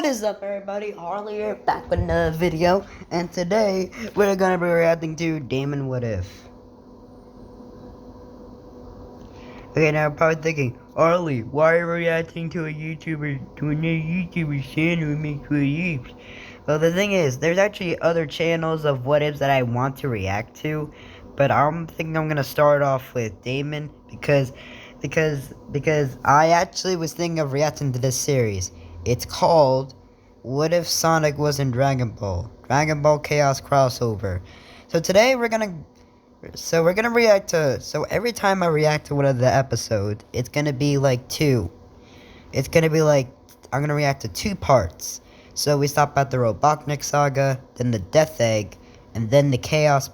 is up, everybody? Harley here, back with another video, and today we're gonna be reacting to Damon What If. Okay, now you're probably thinking, Harley, why are you reacting to a another YouTuber channel who makes what ifs? Well, the thing is, there's actually other channels of what ifs that I want to react to, but I'm thinking I'm gonna start off with Damon because I actually was thinking of reacting to this series. It's called What If Sonic Was in Dragon Ball? Dragon Ball Chaos Crossover. So today we're gonna react to, so every time I react to one of the episodes, it's gonna be like two. It's gonna be like, I'm gonna react to two parts. So we stop at the Robotnik Saga, then the Death Egg, and then the Chaos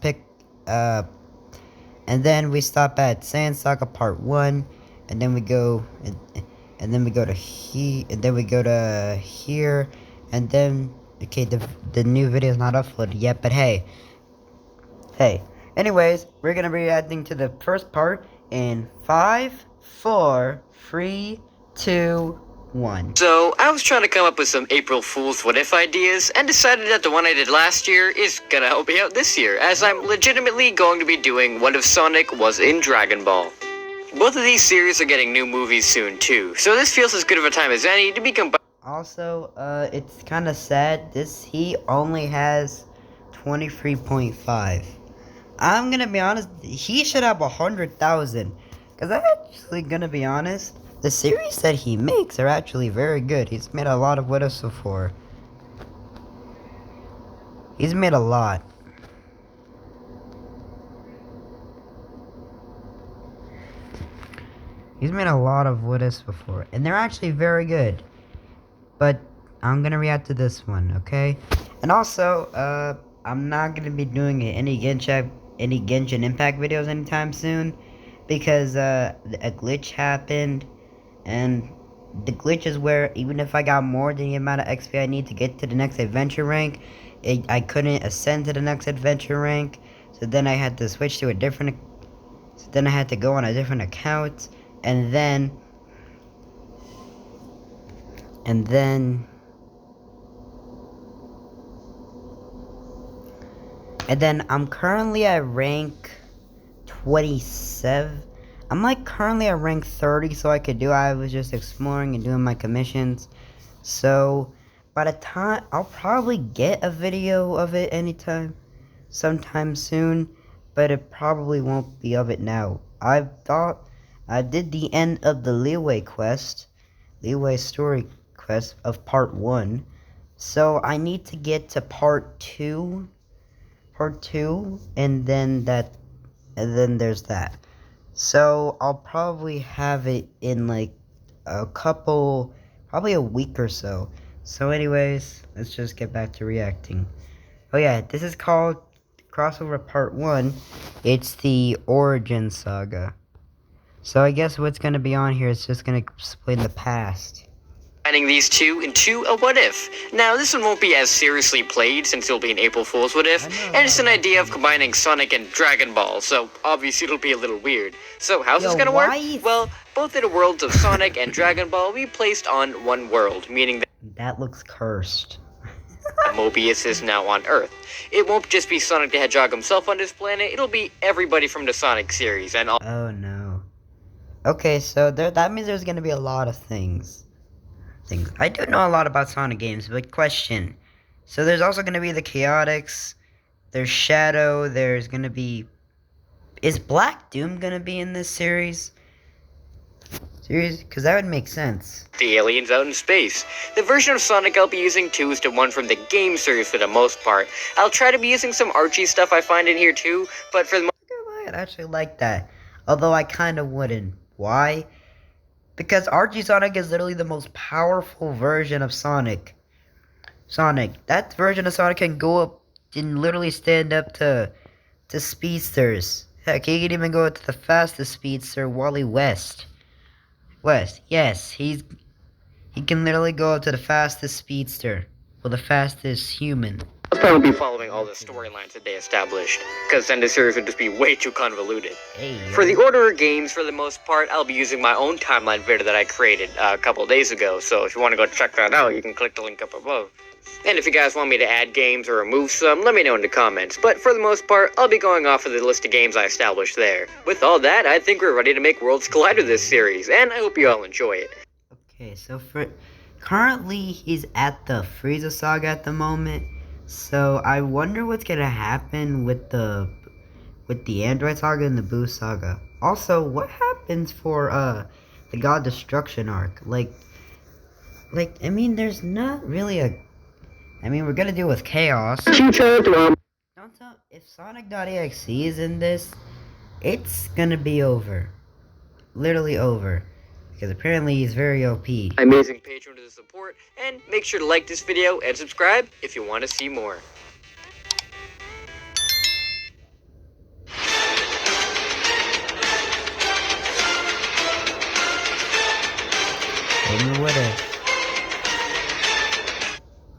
and then we stop at Saiyan Saga Part 1, and then we go, and then we go to here, and then, okay, the new video is not uploaded yet, but hey. Anyways, we're gonna be reacting to the first part in 5, 4, 3, 2, 1. So, I was trying to come up with some April Fool's what if ideas, and decided that the one I did last year is gonna help me out this year, as I'm legitimately going to be doing What If Sonic Was in Dragon Ball. Both of these series are getting new movies soon too, so this feels as good of a time as any to be combined. Also, it's kind of sad, he only has 23.5. I'm gonna be honest, he should have 100,000. Because I'm actually gonna be honest, the series that he makes are actually very good. He's made a lot of what ifs before. He's made a lot. He's made a lot of what ifs before, and they're actually very good. But I'm gonna react to this one, okay? And also, I'm not gonna be doing any Genshin Impact videos anytime soon, because a glitch happened, and the glitch is where even if I got more than the amount of XP I need to get to the next adventure rank, I couldn't ascend to the next adventure rank. So then I had to switch to a different. So then I had to go on a different account, and then I'm currently at rank 27. I'm like currently at rank 30, so I was just exploring and doing my commissions. So by the time, I'll probably get a video of it sometime soon, but it probably won't be of it now. I thought I did the end of the Leeway story quest of part 1. So I need to get to part 2, and then there's that. So I'll probably have it in like probably a week or so. So anyways, let's just get back to reacting. Oh yeah, this is called Crossover Part 1. It's the Origin Saga. So I guess what's gonna be on here is just gonna explain the past. Combining these two into a what if. Now, this one won't be as seriously played since it'll be an April Fool's what if, and it's an idea of combining Sonic and Dragon Ball, so obviously it'll be a little weird. So how's this gonna work? Well, both of the worlds of Sonic and Dragon Ball will be placed on one world, meaning that looks cursed. Mobius is now on Earth. It won't just be Sonic the Hedgehog himself on this planet, it'll be everybody from the Sonic series, and all. Oh no. Okay, so that means there's gonna be a lot of things. I do know a lot about Sonic games, but question. So there's also gonna be the Chaotix, there's Shadow, there's gonna be... Is Black Doom gonna be in this series? Because that would make sense. The aliens out in space. The version of Sonic I'll be using too is the one from the game series for the most part. I'll try to be using some Archie stuff I find in here too, but for the I'd actually like that. Although I kinda wouldn't. Why? Because Archie Sonic is literally the most powerful version of Sonic. That version of Sonic can go up and literally stand up to speedsters. Heck, he can even go up to the fastest speedster, Wally West. Yes, he can literally go up to the fastest speedster. Well, the fastest human. time I'll be following all the storylines that they established, because then the series would just be way too convoluted. For the order of games, for the most part, I'll be using my own timeline video that I created a couple days ago, so if you want to go check that out, you can click the link up above. And if you guys want me to add games or remove some, let me know in the comments, but for the most part, I'll be going off of the list of games I established there. With all that, I think we're ready to make Worlds Collider this series, and I hope you all enjoy it. Okay, so currently he's at the Frieza Saga at the moment, so I wonder what's gonna happen with the Android Saga and the Boo Saga. Also, what happens for the God Destruction arc? Like I mean, there's not really a. I mean, we're gonna deal with Chaos. Don't tell if Sonic.exe is in this, it's gonna be over. Literally over. Because apparently he's very OP. Amazing patron to the support, and make sure to like this video and subscribe if you want to see more.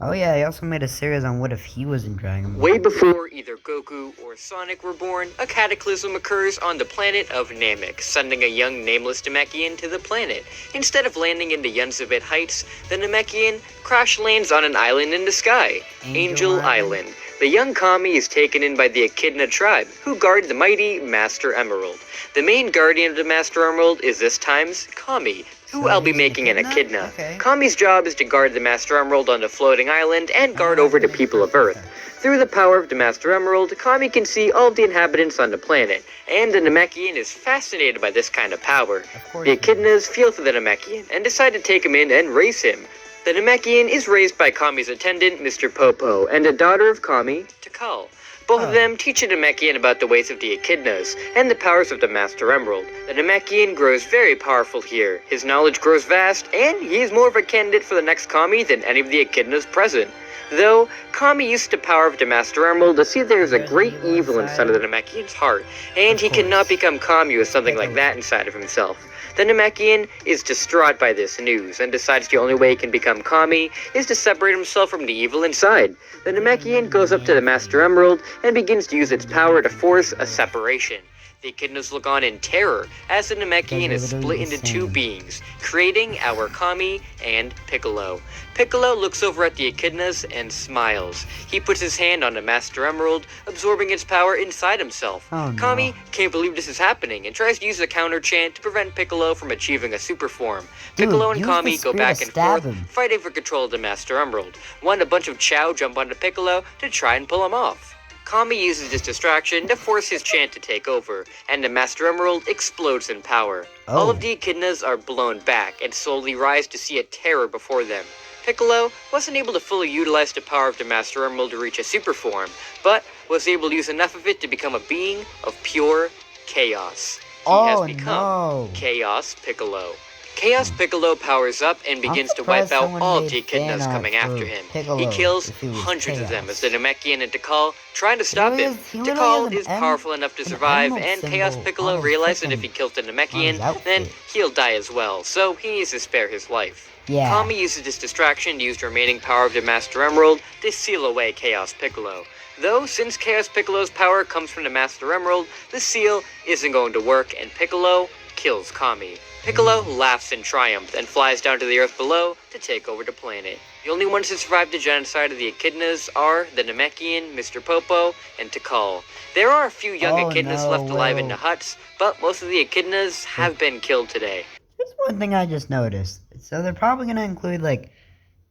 Oh yeah, he also made a series on what if he was in Dragon Ball. Way before either Goku or Sonic were born, a cataclysm occurs on the planet of Namek, sending a young nameless Namekian to the planet. Instead of landing into Yunzabit Heights, the Namekian crash lands on an island in the sky, Angel Island. The young Kami is taken in by the Echidna tribe, who guard the mighty Master Emerald. The main guardian of the Master Emerald is this time's Kami, who I'll be making an Echidna. Okay. Kami's job is to guard the Master Emerald on the floating island and guard over the people of Earth. Through the power of the Master Emerald, Kami can see all of the inhabitants on the planet, and the Namekian is fascinated by this kind of power. The Echidnas feel for the Namekian and decide to take him in and raise him. The Namekian is raised by Kami's attendant, Mr. Popo, and a daughter of Kami, Tikal. Both of them teach a Namekian about the ways of the Echidnas and the powers of the Master Emerald. The Namekian grows very powerful here. His knowledge grows vast, and he is more of a candidate for the next Kami than any of the Echidnas present. Though, Kami used the power of the Master Emerald to see there is a great evil inside of the Namekian's heart, and he cannot become Kami with something like that inside of himself. The Namekian is distraught by this news and decides the only way he can become Kami is to separate himself from the evil inside. The Namekian goes up to the Master Emerald and begins to use its power to force a separation. The Echidnas look on in terror as the Namekian is split into two beings, creating our Kami and Piccolo. Piccolo looks over at the Echidnas and smiles. He puts his hand on the Master Emerald, absorbing its power inside himself. Oh, no. Kami can't believe this is happening and tries to use a counter chant to prevent Piccolo from achieving a super form. Piccolo and Kami go back and forth, fighting for control of the Master Emerald. A bunch of Chow jump onto Piccolo to try and pull him off. Kami uses this distraction to force his chant to take over, and the Master Emerald explodes in power. All of the Echidnas are blown back and slowly rise to see a terror before them. Piccolo wasn't able to fully utilize the power of the Master Emerald to reach a super form, but was able to use enough of it to become a being of pure chaos. He has become Chaos Piccolo. Chaos Piccolo powers up and begins to wipe out all of the Echidnas coming after him. He kills hundreds of them as the Namekian and Tikal try to stop him. Tikal is powerful enough to survive, and Chaos Piccolo realizes that if he kills the Namekian, then he'll die as well, so he needs to spare his life. Kami uses this distraction to use the remaining power of the Master Emerald to seal away Chaos Piccolo. Though, since Chaos Piccolo's power comes from the Master Emerald, the seal isn't going to work, and Piccolo kills Kami. Piccolo laughs in triumph and flies down to the earth below to take over the planet. The only ones to survive the genocide of the Echidnas are the Namekian, Mr. Popo, and Tikal. There are a few young Echidnas left alive in the huts, but most of the Echidnas have been killed today. There's one thing I just noticed. So they're probably gonna include like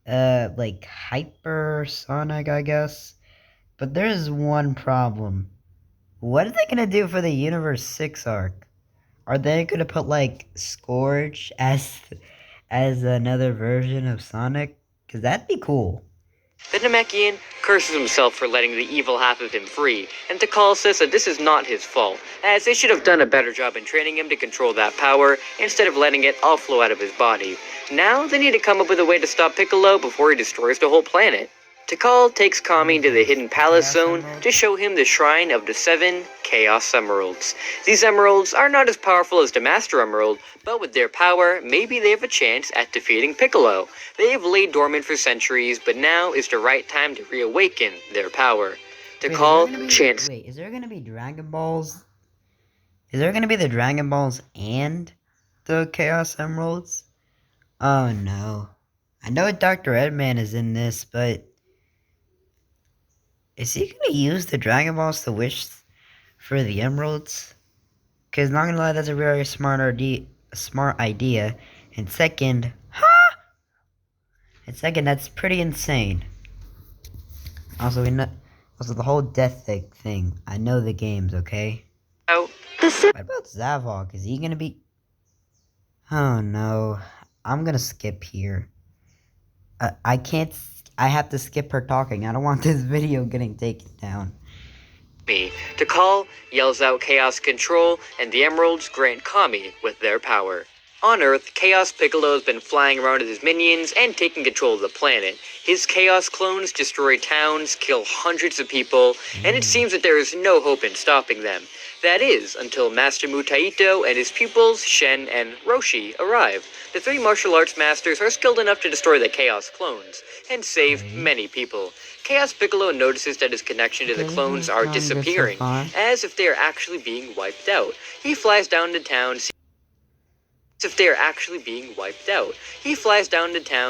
hypersonic, I guess. But there's one problem. What are they gonna do for the Universe 6 arc? Are they gonna put like Scourge as another version of Sonic? Cause that'd be cool. The Namekian curses himself for letting the evil half of him free, and Tikal says that this is not his fault, as they should have done a better job in training him to control that power, instead of letting it all flow out of his body. Now they need to come up with a way to stop Piccolo before he destroys the whole planet. Tikal takes Kami to the hidden palace zone to show him the shrine of the 7 Chaos Emeralds. These emeralds are not as powerful as the Master Emerald, but with their power, maybe they have a chance at defeating Piccolo. They have laid dormant for centuries, but now is the right time to reawaken their power. Tikal chants. Wait, is there gonna be Dragon Balls? Is there gonna be the Dragon Balls and the Chaos Emeralds? Oh no. I know Dr. Edman is in this, but is he gonna use the Dragon Balls to wish for the emeralds? Cause not gonna lie, that's a very smart idea. And second, that's pretty insane. Also, the whole death thing. I know the games, okay? Oh, what about Zavok? Is he gonna be? Oh no, I'm gonna skip here. I can't. I have to skip her talking. I don't want this video getting taken down. Tikal yells out Chaos Control, and the Emeralds grant Kami with their power. On Earth, Chaos Piccolo has been flying around with his minions and taking control of the planet. His Chaos clones destroy towns, kill hundreds of people, and it seems that there is no hope in stopping them. That is, until Master Mutaito and his pupils, Shen and Roshi, arrive. The 3 martial arts masters are skilled enough to destroy the Chaos clones, and save many people. Chaos Piccolo notices that his connection to the clones are disappearing, as if they are actually being wiped out. He flies down to town,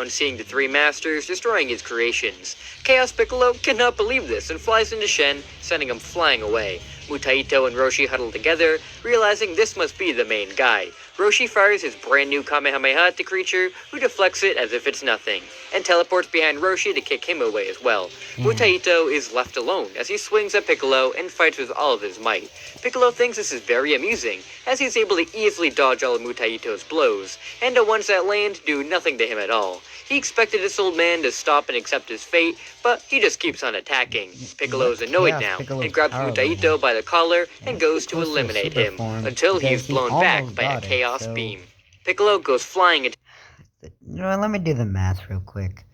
seeing the 3 masters destroying his creations. Chaos Piccolo cannot believe this and flies into Shen, sending him flying away. Mutaito and Roshi huddle together, realizing this must be the main guy. Roshi fires his brand new Kamehameha at the creature, who deflects it as if it's nothing, and teleports behind Roshi to kick him away as well. Mutaito is left alone as he swings at Piccolo and fights with all of his might. Piccolo thinks this is very amusing, as he's able to easily dodge all of Mutaito's blows, and the ones that land do nothing to him at all. He expected this old man to stop and accept his fate, but he just keeps on attacking. Piccolo's annoyed now, and grabs Mutaito by the collar and goes to eliminate him, until he's blown back by a Chaos Beam. Piccolo goes flying into... You know what, let me do the math real quick.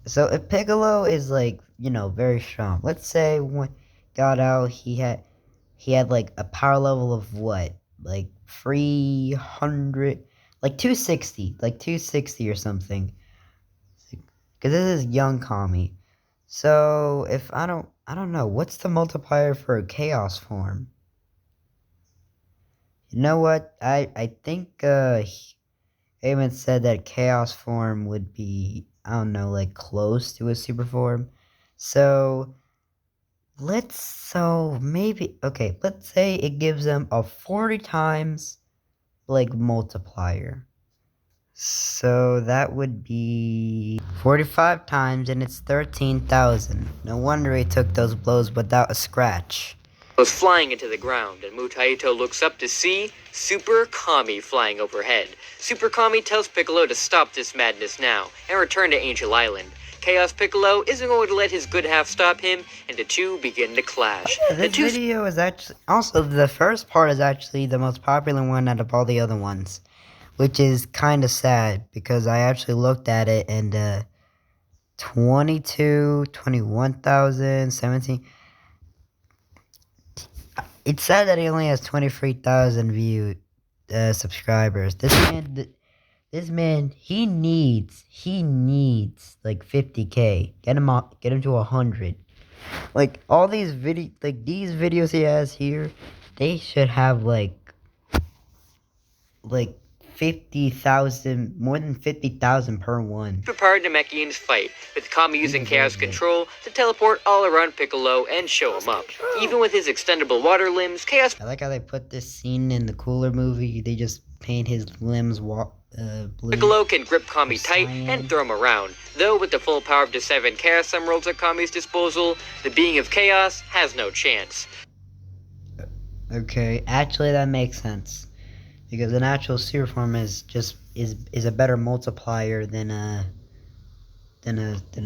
So if Piccolo is like, very strong, let's say when got out, he had like a power level of what? Like 300... Like 260 or something. Because this is young Kami. So if I don't know, what's the multiplier for a chaos form? You know what? I think Eamon said that chaos form would be, I don't know, like close to a super form. So let's say it gives them a 40 times like multiplier. So that would be 45 times, and it's 13,000. No wonder he took those blows without a scratch. Goes flying into the ground, and Mutaito looks up to see Super Kami flying overhead. Super Kami tells Piccolo to stop this madness now and return to Angel Island. Chaos Piccolo isn't going to let his good half stop him, and the two begin to clash. Oh, yeah, this video is actually... Also, the first part is actually the most popular one out of all the other ones. Which is kind of sad, because I actually looked at it, and 21,000, 17... It's sad that he only has 23,000 subscribers. This man, he needs like 50K. Get him to 100. Like all these videos he has here, they should have like 50,000, more than 50,000 per one. Prepared Namekians fight, with Kami using Chaos Control to teleport all around Piccolo and show him up. Even with his extendable water limbs, Chaos... I like how they put this scene in the Cooler movie. They just paint his limbs blue. Piccolo can grip Kami tight and throw him around. Though with the full power of the 7 Chaos Emeralds at Kami's disposal, the being of Chaos has no chance. Okay, actually that makes sense. Because an actual super form is a better multiplier than just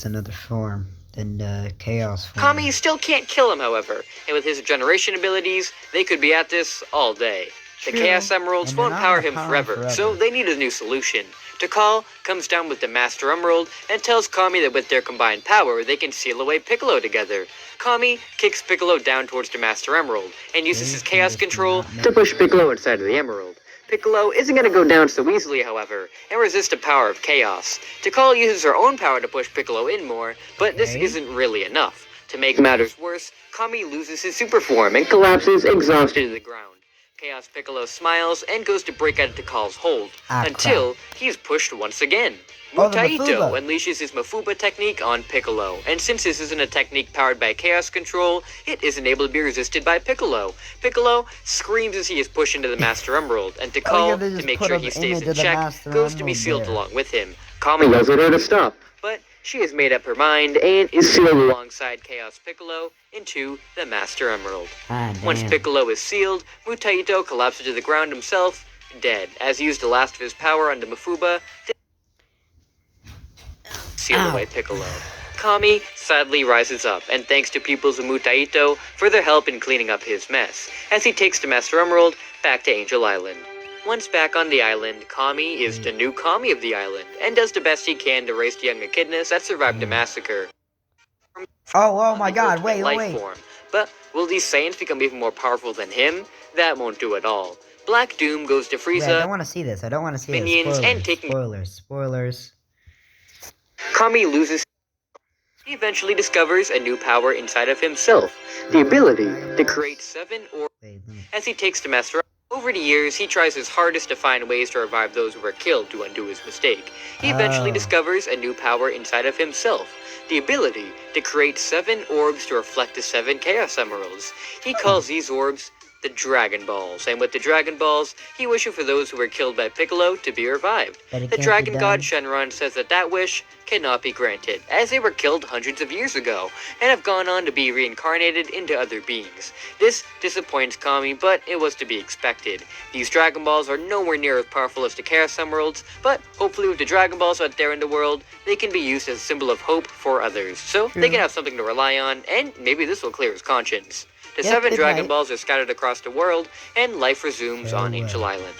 another form, than chaos form. Kami still can't kill him, however, and with his generation abilities, they could be at this all day. The True. Chaos Emeralds And they're won't not power gonna him power forever, so they need a new solution. Tikal comes down with the Master Emerald and tells Kami that with their combined power, they can seal away Piccolo together. Kami kicks Piccolo down towards the Master Emerald and uses his Chaos Control to push Piccolo inside of the Emerald. Piccolo isn't going to go down so easily, however, and resist the power of Chaos. Tikal uses her own power to push Piccolo in more, but this isn't really enough. To make matters worse, Kami loses his super form and collapses exhausted to the ground. Chaos Piccolo smiles and goes to break out of Tikal's hold, until he's pushed once again. Mutaito unleashes his Mafuba technique on Piccolo, and since this isn't a technique powered by Chaos Control, it isn't able to be resisted by Piccolo. Piccolo screams as he is pushed into the Master Emerald, and Tikal, to make sure he stays in check, goes to be sealed along with him. Kami yells at her to stop, but she has made up her mind and is sealed alongside Chaos Piccolo into the Master Emerald. Once Piccolo is sealed, Mutaito collapses to the ground himself, dead, as he used the last of his power on the Mafuba to seal away Piccolo. Kami sadly rises up, and thanks to pupils of Mutaito for their help in cleaning up his mess, as he takes the Master Emerald back to Angel Island. Once back on the island, Kami is the new Kami of the island, and does the best he can to raise the young echidnas that survived the massacre. Oh my god, wait. Form. But will these Saiyans become even more powerful than him? That won't do at all. Black Doom goes to Frieza. Wait, I don't want to see this. Minions, Spoilers, and taking spoilers. Kami loses. He eventually discovers a new power inside of himself, the ability to create 7 orbs. As he takes the Master. Over the years, he tries his hardest to find ways to revive those who were killed to undo his mistake. He eventually discovers a new power inside of himself, the ability to create 7 orbs to reflect the 7 Chaos Emeralds. He calls these orbs the Dragon Balls, and with the Dragon Balls, he wishes for those who were killed by Piccolo to be revived. The Dragon God Shenron says that that wish cannot be granted, as they were killed hundreds of years ago, and have gone on to be reincarnated into other beings. This disappoints Kami, but it was to be expected. These Dragon Balls are nowhere near as powerful as the Chaos Emeralds, but hopefully with the Dragon Balls out there in the world, they can be used as a symbol of hope for others, so they can have something to rely on, and maybe this will clear his conscience. The 7 Dragon Balls are scattered across the world, and life resumes on Angel Island.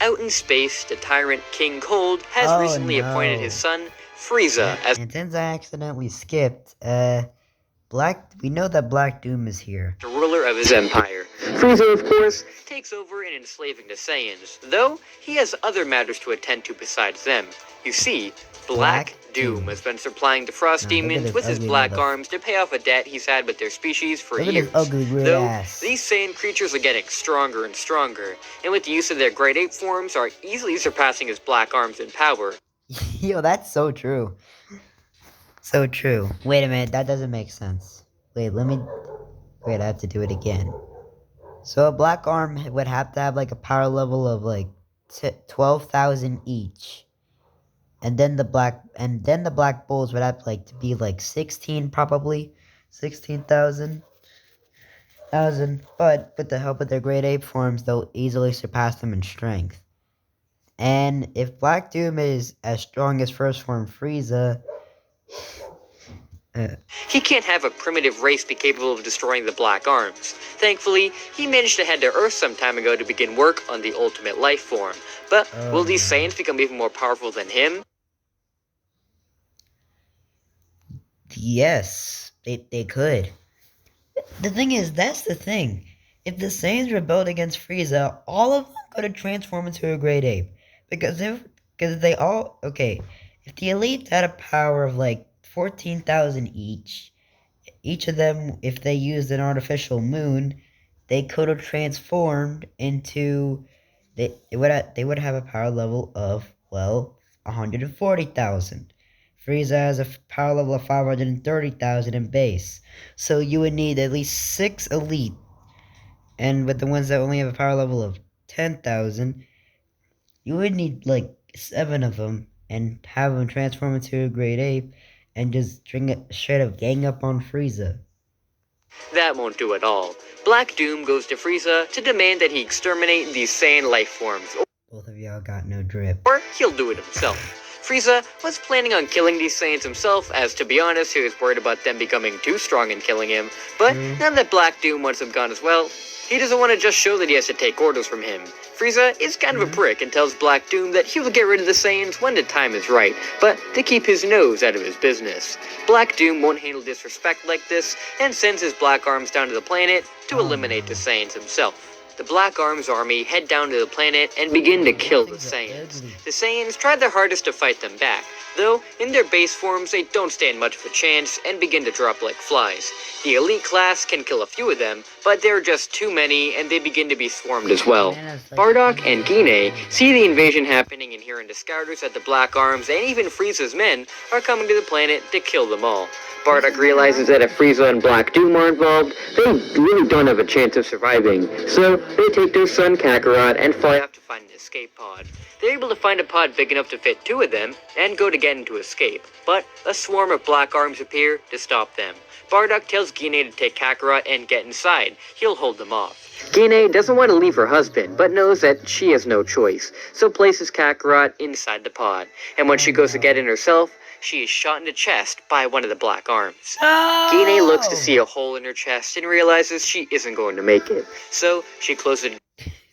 Out in space, the tyrant King Cold has recently appointed his son, Frieza, as... And since I accidentally skipped, we know that Black Doom is here. The ruler of his empire. Frieza, of course, takes over in enslaving the Saiyans, though he has other matters to attend to besides them. You see, Black Doom has been supplying the Frost Demons with his black arms to pay off a debt he's had with their species for years. Though these Saiyan creatures are getting stronger and stronger, and with the use of their Great Ape forms are easily surpassing his black arms in power. Yo, that's so true. So true. Wait a minute, that doesn't make sense. Wait, I have to do it again. So a black arm would have to have like a power level of like 12,000 each. And then the black bulls would have to be like 16 probably. 16,000. But with the help of their great ape forms, they'll easily surpass them in strength. And if Black Doom is as strong as first form Frieza, he can't have a primitive race be capable of destroying the Black Arms. Thankfully, he managed to head to Earth some time ago to begin work on the ultimate life form. But will these Saiyans become even more powerful than him? Yes, they could. The thing is, that's the thing. If the Saiyans rebelled against Frieza, all of them could have transformed into a great ape. Because if the elites had a power of like 14,000 each of them, if they used an artificial moon, they could have transformed into, they would have a power level of, 140,000. Frieza has a power level of 530,000 in base. So you would need at least 6 elite. And with the ones that only have a power level of 10,000, you would need like 7 of them and have them transform into a great ape and just straight up gang up on Frieza. That won't do at all. Black Doom goes to Frieza to demand that he exterminate these Saiyan life forms. Both of y'all got no drip. Or he'll do it himself. Frieza was planning on killing these Saiyans himself, as to be honest, he was worried about them becoming too strong and killing him. But now that Black Doom wants them gone as well, he doesn't want to just show that he has to take orders from him. Frieza is kind of a prick and tells Black Doom that he will get rid of the Saiyans when the time is right, but to keep his nose out of his business. Black Doom won't handle disrespect like this and sends his Black Arms down to the planet to eliminate the Saiyans himself. The Black Arms army head down to the planet and begin to kill the Saiyans. The Saiyans try their hardest to fight them back, though in their base forms they don't stand much of a chance and begin to drop like flies. The elite class can kill a few of them, but there are just too many and they begin to be swarmed as well. Bardock and Gine see the invasion happening and hearing the scouters that the Black Arms and even Frieza's men are coming to the planet to kill them all. Bardock realizes that if Frieza and Black Doom are involved, they really don't have a chance of surviving, so they take their son Kakarot and fly off to find an escape pod. They're able to find a pod big enough to fit two of them and go to get into escape, but a swarm of Black Arms appear to stop them. Bardock tells Gine to take Kakarot and get inside. He'll hold them off. Gine doesn't want to leave her husband, but knows that she has no choice, so places Kakarot inside the pod. And when she goes to get in herself, she is shot in the chest by one of the Black Arms. Gine looks to see a hole in her chest and realizes she isn't going to make it, so she closes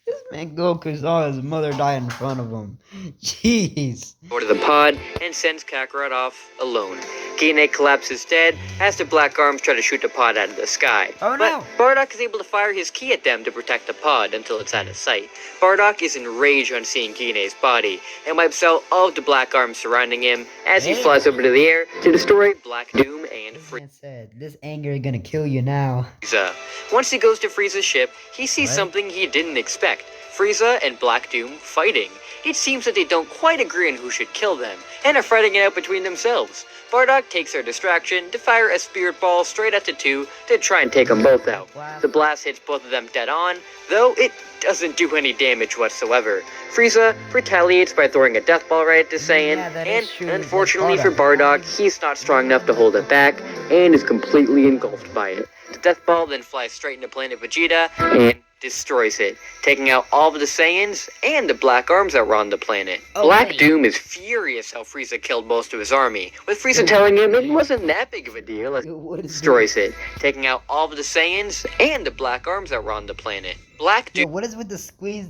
This man Goku saw his mother die in front of him. Jeez. door to the pod and sends Kakarot off alone. Gine collapses dead as the Black Arms try to shoot the pod out of the sky. Oh, no. But Bardock is able to fire his ki at them to protect the pod until it's out of sight. Bardock is enraged on seeing Gine's body and wipes out all of the Black Arms surrounding him as he flies over to the air to destroy Black Doom and Man said, this anger is gonna kill you now. Frieza. Once he goes to Frieza's ship, he sees something he didn't expect. Frieza and Black Doom fighting. It seems that they don't quite agree on who should kill them, and are fighting it out between themselves. Bardock takes their distraction to fire a spirit ball straight at the two to try and take them both out. The blast hits both of them dead on, though it doesn't do any damage whatsoever. Frieza retaliates by throwing a death ball right at the Saiyan, and unfortunately for Bardock, he's not strong enough to hold it back, and is completely engulfed by it. The death ball then flies straight into Planet Vegeta, and destroys it, taking out all of the Saiyans and the Black Arms that were on the planet. Black Doom is furious how Frieza killed most of his army, with Frieza telling him it wasn't that big of a deal as he destroys it, taking out all of the Saiyans and the Black Arms that were on the planet. Black Doom... Yo, what is with the squeeze,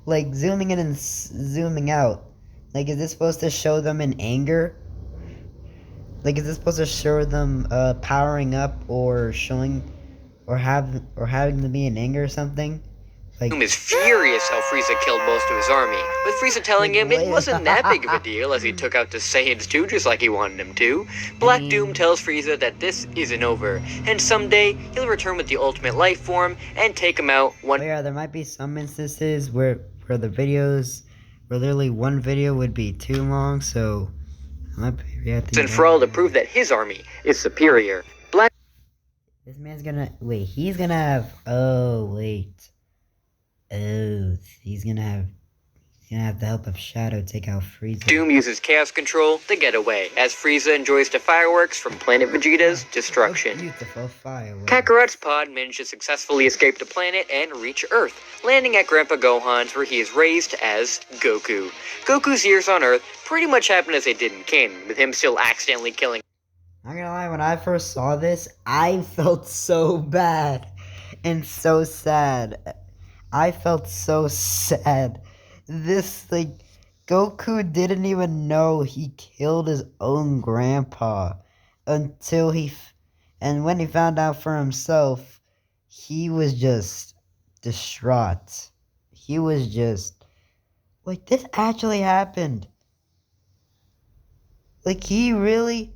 like, zooming in and zooming out? Like, is this supposed to show them in anger? Like, is this supposed to show them, powering up, or showing... Or having them be in anger or something? Like, Doom is furious how Frieza killed most of his army, with Frieza telling him it wasn't that big of a deal as he took out the Saiyans too just like he wanted him to. Black Doom tells Frieza that this isn't over, and someday he'll return with the ultimate life form and take him out one... But yeah, there might be some instances where the videos, where literally one video would be too long, so I might be reacting and for all to prove that his army is superior. Black... This man's gonna... Wait, he's gonna have... Oh, wait. Oh, he's gonna have the help of Shadow take out Frieza. Doom uses Chaos Control to get away, as Frieza enjoys the fireworks from Planet Vegeta's destruction. Oh, beautiful fireworks. Kakarot's pod managed to successfully escape the planet and reach Earth, landing at Grandpa Gohan's where he is raised as Goku. Goku's years on Earth pretty much happened as they did in canon, with him still accidentally killing... Not gonna lie, when I first saw this, I felt so bad and so sad. I felt so sad. This, like, Goku didn't even know he killed his own grandpa until and when he found out for himself, he was just distraught. He was just, like, this actually happened. Like, he really...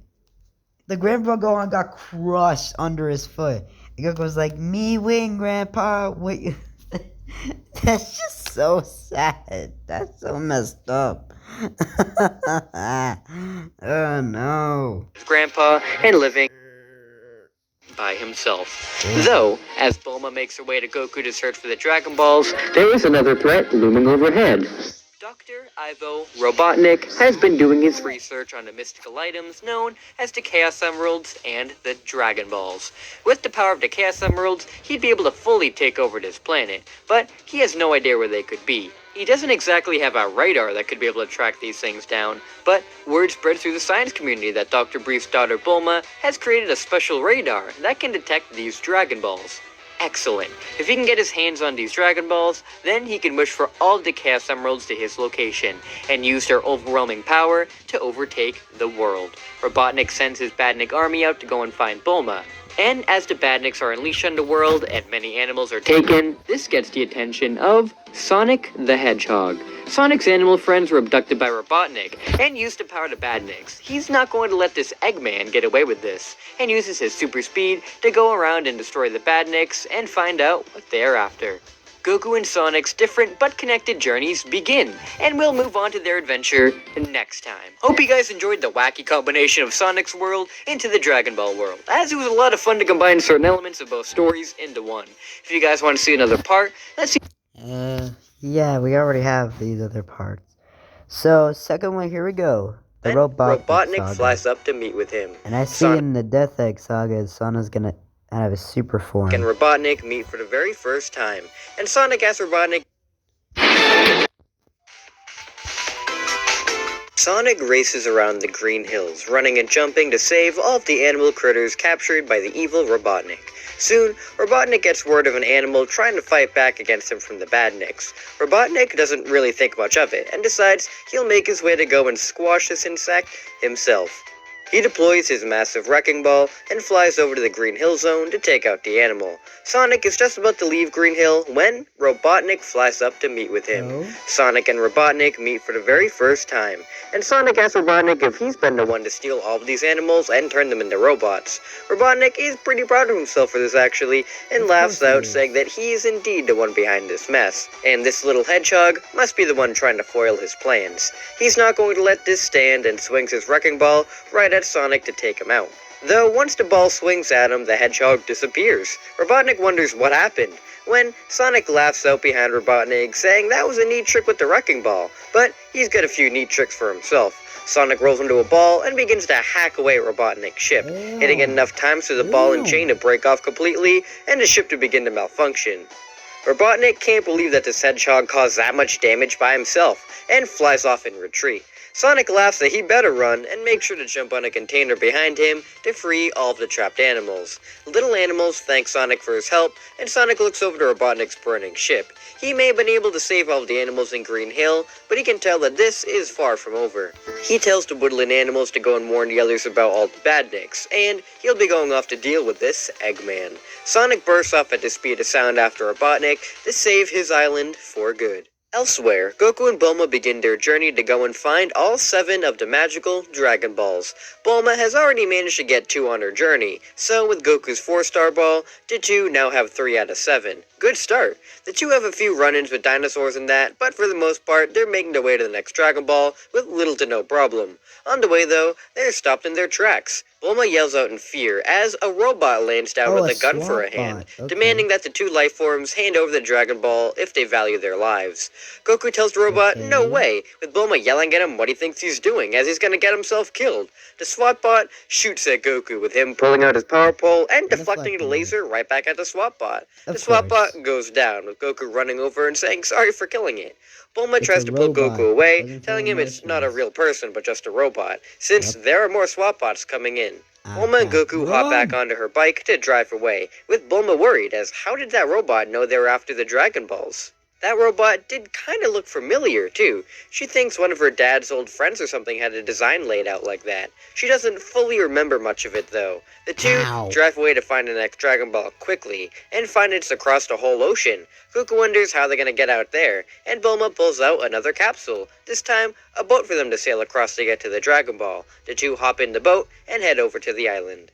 The Grandpa Gohan got crushed under his foot. And Goku was like, me win, Grandpa. Wait. That's just so sad. That's so messed up. Oh, no. Grandpa and living by himself. Though, as Bulma makes her way to Goku to search for the Dragon Balls, there is another threat looming overhead. Dr. Ivo Robotnik has been doing his research on the mystical items known as the Chaos Emeralds and the Dragon Balls. With the power of the Chaos Emeralds, he'd be able to fully take over this planet, but he has no idea where they could be. He doesn't exactly have a radar that could be able to track these things down, but word spreads through the science community that Dr. Brief's daughter Bulma has created a special radar that can detect these Dragon Balls. excellent. If he can get his hands on these Dragon Balls, then he can wish for all the Chaos Emeralds to his location, and use their overwhelming power to overtake the world. Robotnik sends his Badnik army out to go and find Bulma. And as the Badniks are unleashed on the world and many animals are taken, this gets the attention of Sonic the Hedgehog. Sonic's animal friends were abducted by Robotnik and used to power the Badniks. He's not going to let this Eggman get away with this, and uses his super speed to go around and destroy the Badniks and find out what they are after. Goku and Sonic's different but connected journeys begin, and we'll move on to their adventure next time. Hope you guys enjoyed the wacky combination of Sonic's world into the Dragon Ball world, as it was a lot of fun to combine certain elements of both stories into one. If you guys want to see another part, let's see. Yeah, we already have these other parts. So, second one, here we go. The Robotnik saga. Flies up to meet with him. And I see in the Death Egg saga, Sonia's gonna have a super form. And Robotnik meet for the very first time. And Sonic asks Robotnik... Sonic races around the Green Hills, running and jumping to save all of the animal critters captured by the evil Robotnik. Soon, Robotnik gets word of an animal trying to fight back against him from the Badniks. Robotnik doesn't really think much of it, and decides he'll make his way to go and squash this insect himself. He deploys his massive wrecking ball and flies over to the Green Hill Zone to take out the animal. Sonic is just about to leave Green Hill when Robotnik flies up to meet with him. Oh. Sonic and Robotnik meet for the very first time, and Sonic asks Robotnik if he's been the one to steal all of these animals and turn them into robots. Robotnik is pretty proud of himself for this actually, and laughs out, saying that he is indeed the one behind this mess, and this little hedgehog must be the one trying to foil his plans. He's not going to let this stand and swings his wrecking ball right at Sonic to take him out. Though once the ball swings at him, the hedgehog disappears. Robotnik wonders what happened, when Sonic laughs out behind Robotnik, saying that was a neat trick with the wrecking ball, but he's got a few neat tricks for himself. Sonic rolls into a ball and begins to hack away at Robotnik's ship, hitting it enough times for the ball and chain to break off completely and the ship to begin to malfunction. Robotnik can't believe that this hedgehog caused that much damage by himself, and flies off in retreat. Sonic laughs that he better run and makes sure to jump on a container behind him to free all of the trapped animals. Little animals thank Sonic for his help, and Sonic looks over to Robotnik's burning ship. He may have been able to save all of the animals in Green Hill, but he can tell that this is far from over. He tells the woodland animals to go and warn the others about all the Badniks, and he'll be going off to deal with this Eggman. Sonic bursts off at the speed of sound after Robotnik to save his island for good. Elsewhere, Goku and Bulma begin their journey to go and find all 7 of the magical Dragon Balls. Bulma has already managed to get 2 on her journey, so with Goku's 4-star ball, the 2 now have 3 out of 7. Good start. The 2 have a few run-ins with dinosaurs and that, but for the most part, they're making their way to the next Dragon Ball with little to no problem. On the way though, they're stopped in their tracks. Bulma yells out in fear as a robot lands down with a gun for a hand, demanding that the 2 life forms hand over the Dragon Ball if they value their lives. Goku tells the robot, no way, with Bulma yelling at him what he thinks he's doing as he's gonna get himself killed. The SWAT bot shoots at Goku with him pulling out his power pole and deflecting the laser right back at the SWAT bot. The SWAT bot goes down with Goku running over and saying sorry for killing it. Bulma tries to pull Goku away, telling him it's not a real person but just a robot, since there are more SWAT bots coming in. Bulma and Goku hop back onto her bike to drive away, with Bulma worried as how did that robot know they were after the Dragon Balls? That robot did kinda look familiar, too. She thinks one of her dad's old friends or something had a design laid out like that. She doesn't fully remember much of it, though. The 2 drive away to find the next Dragon Ball quickly, and find it's across the whole ocean. Goku wonders how they're gonna get out there, and Bulma pulls out another capsule. This time, a boat for them to sail across to get to the Dragon Ball. The 2 hop in the boat and head over to the island.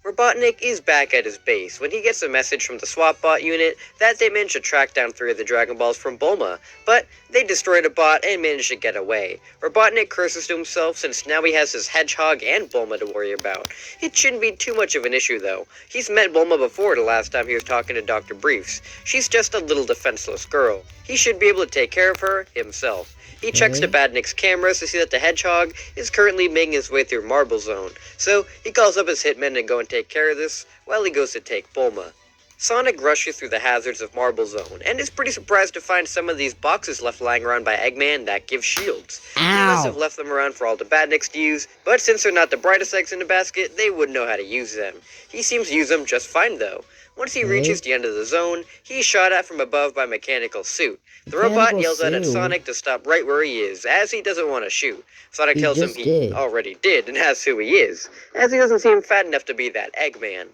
Robotnik is back at his base when he gets a message from the SWAT bot unit that they managed to track down 3 of the Dragon Balls from Bulma, but they destroyed a bot and managed to get away. Robotnik curses to himself since now he has his hedgehog and Bulma to worry about. It shouldn't be too much of an issue though. He's met Bulma before the last time he was talking to Dr. Briefs. She's just a little defenseless girl. He should be able to take care of her himself. He checks the Badnik's cameras to see that the hedgehog is currently making his way through Marble Zone, so he calls up his hitmen to go and take care of this while he goes to take Bulma. Sonic rushes through the hazards of Marble Zone, and is pretty surprised to find some of these boxes left lying around by Eggman that give shields. He must have left them around for all the badniks to use, but since they're not the brightest eggs in the basket, they wouldn't know how to use them. He seems to use them just fine though. Once he reaches the end of the zone, he's shot at from above by Mechanical Suit. The robot yells out at Sonic to stop right where he is, as he doesn't want to shoot. Sonic tells him he already did and asks who he is, as he doesn't seem fat enough to be that Eggman.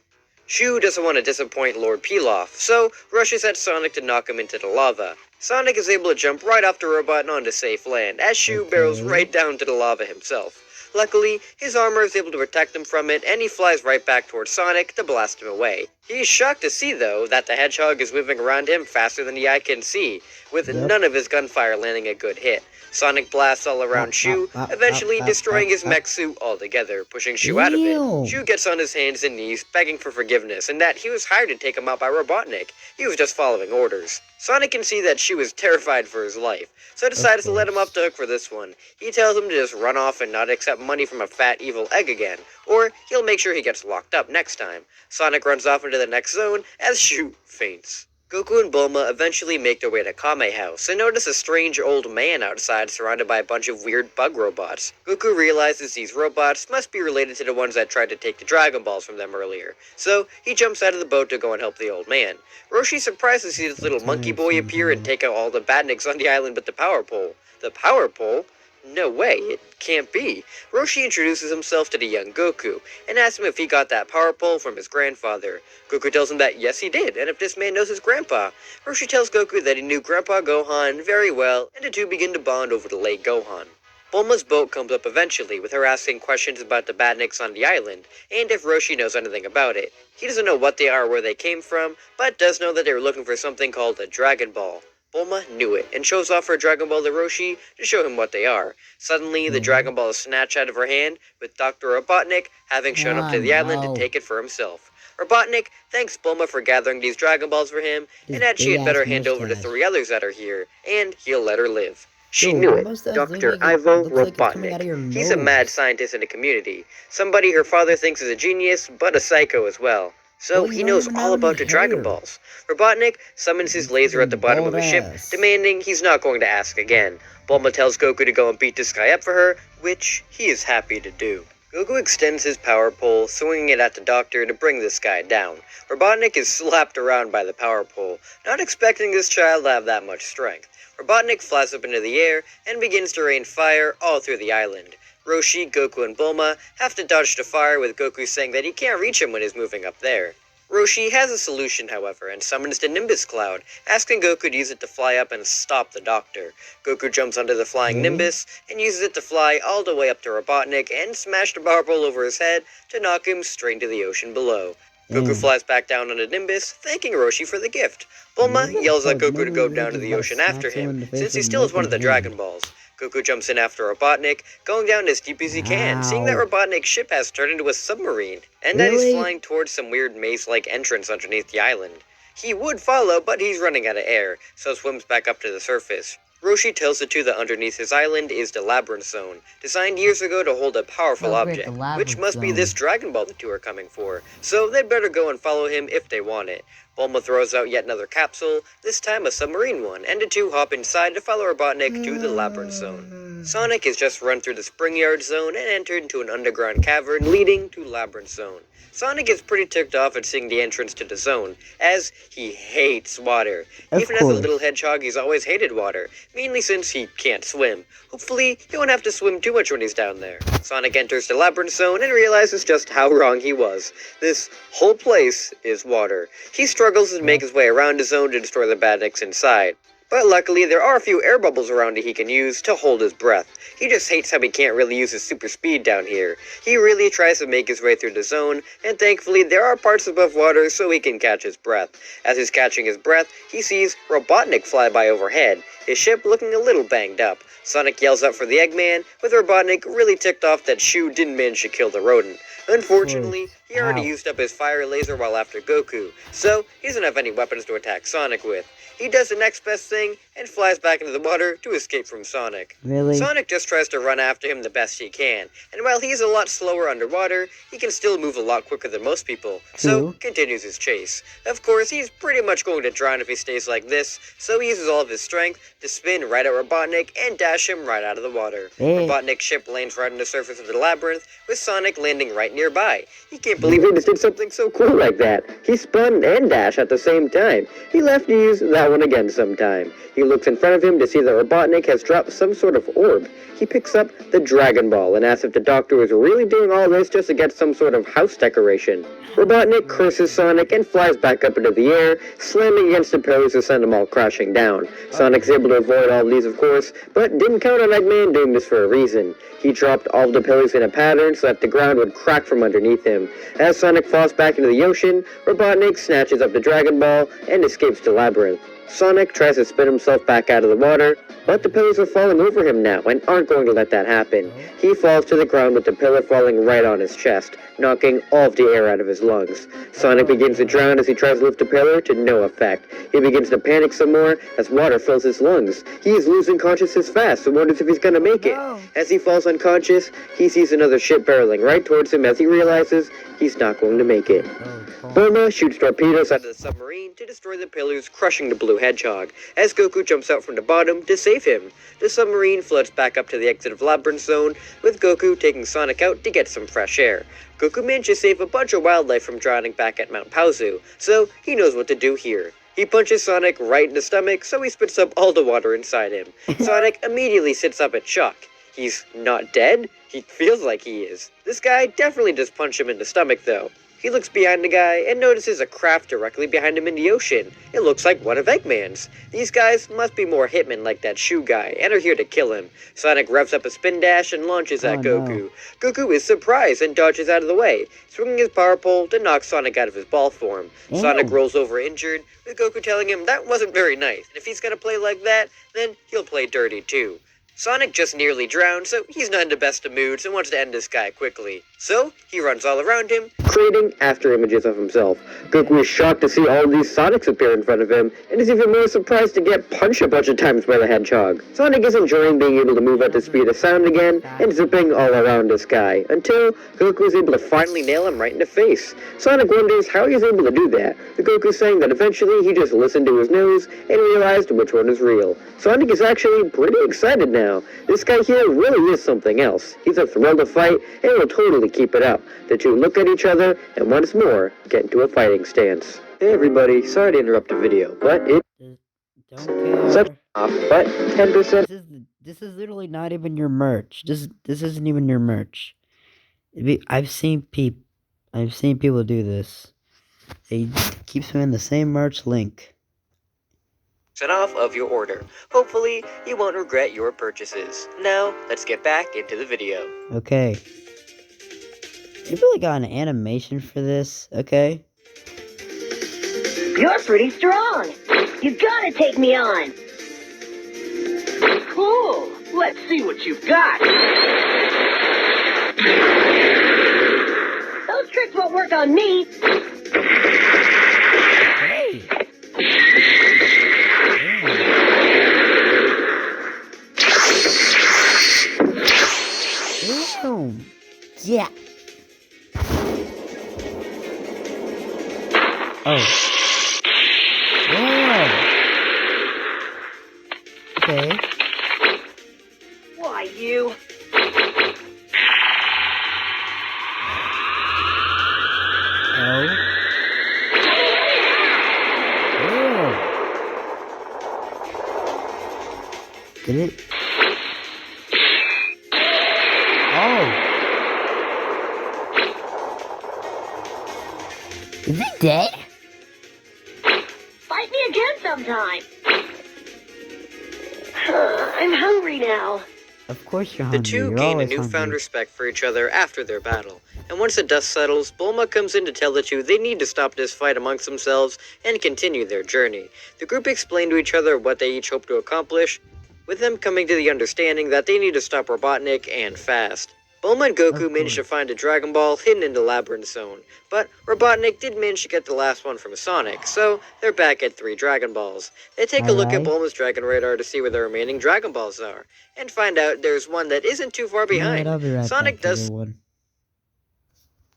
Shu doesn't want to disappoint Lord Pilaf, so rushes at Sonic to knock him into the lava. Sonic is able to jump right off the robot and onto safe land, as Shu barrels right down to the lava himself. Luckily, his armor is able to protect him from it, and he flies right back towards Sonic to blast him away. He's shocked to see, though, that the hedgehog is moving around him faster than the eye can see, with none of his gunfire landing a good hit. Sonic blasts all around Shu, eventually destroying his mech suit altogether, pushing Shu out of it. Shu gets on his hands and knees, begging for forgiveness, and that he was hired to take him out by Robotnik. He was just following orders. Sonic can see that Shu is terrified for his life, so decides to let him off the hook for this one. He tells him to just run off and not accept money from a fat, evil egg again, or he'll make sure he gets locked up next time. Sonic runs off into the next zone as Shu faints. Goku and Bulma eventually make their way to Kame House and notice a strange old man outside surrounded by a bunch of weird bug robots. Goku realizes these robots must be related to the ones that tried to take the Dragon Balls from them earlier, so he jumps out of the boat to go and help the old man. Roshi's surprised to see this little monkey boy appear and take out all the badniks on the island but the power pole. The power pole? No way, it can't be. Roshi introduces himself to the young Goku, and asks him if he got that power pole from his grandfather. Goku tells him that yes he did, and if this man knows his grandpa. Roshi tells Goku that he knew Grandpa Gohan very well, and the two begin to bond over the late Gohan. Bulma's boat comes up eventually, with her asking questions about the badniks on the island, and if Roshi knows anything about it. He doesn't know what they are or where they came from, but does know that they were looking for something called a Dragon Ball. Bulma knew it, and shows off her Dragon Ball to Roshi to show him what they are. Suddenly, the Dragon Ball is snatched out of her hand, with Dr. Robotnik having shown up to the island to take it for himself. Robotnik thanks Bulma for gathering these Dragon Balls for him, and that she had better hand over the 3 others that are here, and he'll let her live. She knew it. Dr. Ivo Robotnik. He's a mad scientist in the community. Somebody her father thinks is a genius, but a psycho as well. So he knows all about the Dragon Balls. Robotnik summons his laser at the bottom of his ship, demanding he's not going to ask again. Bulma tells Goku to go and beat this guy up for her, which he is happy to do. Goku extends his power pole, swinging it at the doctor to bring this guy down. Robotnik is slapped around by the power pole, not expecting this child to have that much strength. Robotnik flies up into the air and begins to rain fire all through the island. Roshi, Goku, and Bulma have to dodge the fire, with Goku saying that he can't reach him when he's moving up there. Roshi has a solution, however, and summons the Nimbus Cloud, asking Goku to use it to fly up and stop the Doctor. Goku jumps onto the flying Nimbus and uses it to fly all the way up to Robotnik and smash the power pole over his head to knock him straight into the ocean below. Goku flies back down on the Nimbus, thanking Roshi for the gift. Bulma yells at Goku to go down to the ocean after him, since he still has one of the Dragon Balls. Goku jumps in after Robotnik, going down as deep as he can, seeing that Robotnik's ship has turned into a submarine, and that he's flying towards some weird maze-like entrance underneath the island. He would follow, but he's running out of air, so swims back up to the surface. Roshi tells the two that underneath his island is the Labyrinth Zone, designed years ago to hold a powerful object, which must be this Dragon Ball the two are coming for, so they'd better go and follow him if they want it. Bulma throws out yet another capsule, this time a submarine one, and the two hop inside to follow Robotnik to the Labyrinth Zone. Sonic has just run through the Spring Yard Zone and entered into an underground cavern leading to Labyrinth Zone. Sonic is pretty ticked off at seeing the entrance to the zone, as he hates water. Even as a little hedgehog, he's always hated water, mainly since he can't swim. Hopefully, he won't have to swim too much when he's down there. Sonic enters the Labyrinth Zone and realizes just how wrong he was. This whole place is water. He struggles to make his way around the zone to destroy the badniks inside. But luckily, there are a few air bubbles around that he can use to hold his breath. He just hates how he can't really use his super speed down here. He really tries to make his way through the zone, and thankfully there are parts above water so he can catch his breath. As he's catching his breath, he sees Robotnik fly by overhead, his ship looking a little banged up. Sonic yells out for the Eggman, with Robotnik really ticked off that Shu didn't manage to kill the rodent. Unfortunately, He already Ow. used up his fire laser while after Goku, so he doesn't have any weapons to attack Sonic with. He does the next best thing and flies back into the water to escape from Sonic. Really? Sonic just tries to run after him the best he can, and while he's a lot slower underwater, he can still move a lot quicker than most people, so True. continues his chase. Of course, he's pretty much going to drown if he stays like this, so he uses all of his strength to spin right at Robotnik and dash him right out of the water. Robotnik's ship lands right on the surface of the labyrinth, with Sonic landing right nearby. He can't believe he just did something so cool like that. He spun and dashed at the same time. He'll have to use that one again sometime. He looks in front of him to see that Robotnik has dropped some sort of orb. He picks up the Dragon Ball and asks if the Doctor is really doing all this just to get some sort of house decoration. Robotnik curses Sonic and flies back up into the air, slamming against the pillars to send them all crashing down. Sonic's able to avoid all of these, of course, but didn't count on Eggman doing this for a reason. He dropped all of the pillars in a pattern so that the ground would crack from underneath him. As Sonic falls back into the ocean, Robotnik snatches up the Dragon Ball and escapes the labyrinth. Sonic tries to spin himself back out of the water, but the pillars are falling over him now and aren't going to let that happen. He falls to the ground with the pillar falling right on his chest, knocking all of the air out of his lungs. Sonic begins to drown as he tries to lift the pillar to no effect. He begins to panic some more as water fills his lungs. He is losing consciousness fast and wonders if he's gonna make it. As he falls unconscious, he sees another ship barreling right towards him as he realizes he's not going to make it. Bulma shoots torpedoes out of the submarine to destroy the pillars, crushing the blue hedgehog, as Goku jumps out from the bottom to save him. The submarine floats back up to the exit of Labyrinth Zone, with Goku taking Sonic out to get some fresh air. Goku manages to save a bunch of wildlife from drowning back at Mount Paozu, so he knows what to do here. He punches Sonic right in the stomach, so he spits up all the water inside him. Sonic immediately sits up in shock. He's not dead? He feels like he is. This guy definitely just punched him in the stomach, though. He looks behind the guy and notices a craft directly behind him in the ocean. It looks like one of Eggman's. These guys must be more hitmen like that shoe guy and are here to kill him. Sonic revs up a spin dash and launches at Goku. Goku is surprised and dodges out of the way, swinging his power pole to knock Sonic out of his ball form. Sonic rolls over injured, with Goku telling him that wasn't very nice, and if he's gonna play like that, then he'll play dirty too. Sonic just nearly drowned, so he's not in the best of moods and wants to end this guy quickly. So, he runs all around him, creating after images of himself. Goku is shocked to see all of these Sonics appear in front of him, and is even more surprised to get punched a bunch of times by the hedgehog. Sonic is enjoying being able to move at the speed of sound again, and zipping all around this guy, until Goku is able to finally nail him right in the face. Sonic wonders how he is able to do that, with Goku saying that eventually he just listened to his nose and realized which one is real. Sonic is actually pretty excited now. This guy here really is something else. He's a thrill to fight and will totally keep it up. The two look at each other and once more get into a fighting stance. Hey everybody, sorry to interrupt the video, but it Don't care. such off, but 10%. This is literally not even your merch. This isn't even your merch. I've seen people do this. They keep spamming the same merch link. Off of your order. Hopefully, you won't regret your purchases. Now, let's get back into the video. Okay. You really got an animation for this, okay? You're pretty strong. You gotta take me on. Cool. Let's see what you've got. Those tricks won't work on me. Hey! Boom! Yeah! Oh. Yeah! Okay. Why, you? Oh. Ew. Did it? Oh. Is he dead? Fight me again sometime. I'm hungry now. Of course you're The hungry. two You're gain a always newfound hungry. respect for each other after their battle, and once the dust settles, Bulma comes in to tell the two they need to stop this fight amongst themselves and continue their journey. The group explain to each other what they each hope to accomplish, with them coming to the understanding that they need to stop Robotnik and fast. Bulma and Goku Of managed to course. find a Dragon Ball hidden in the Labyrinth Zone, but Robotnik did manage to get the last one from Sonic, so they're back at 3 Dragon Balls. They take a look at Alright. Bulma's Dragon Radar to see where the remaining Dragon Balls are, and find out there's one that isn't too far behind. I'll be right Sonic back, does everyone.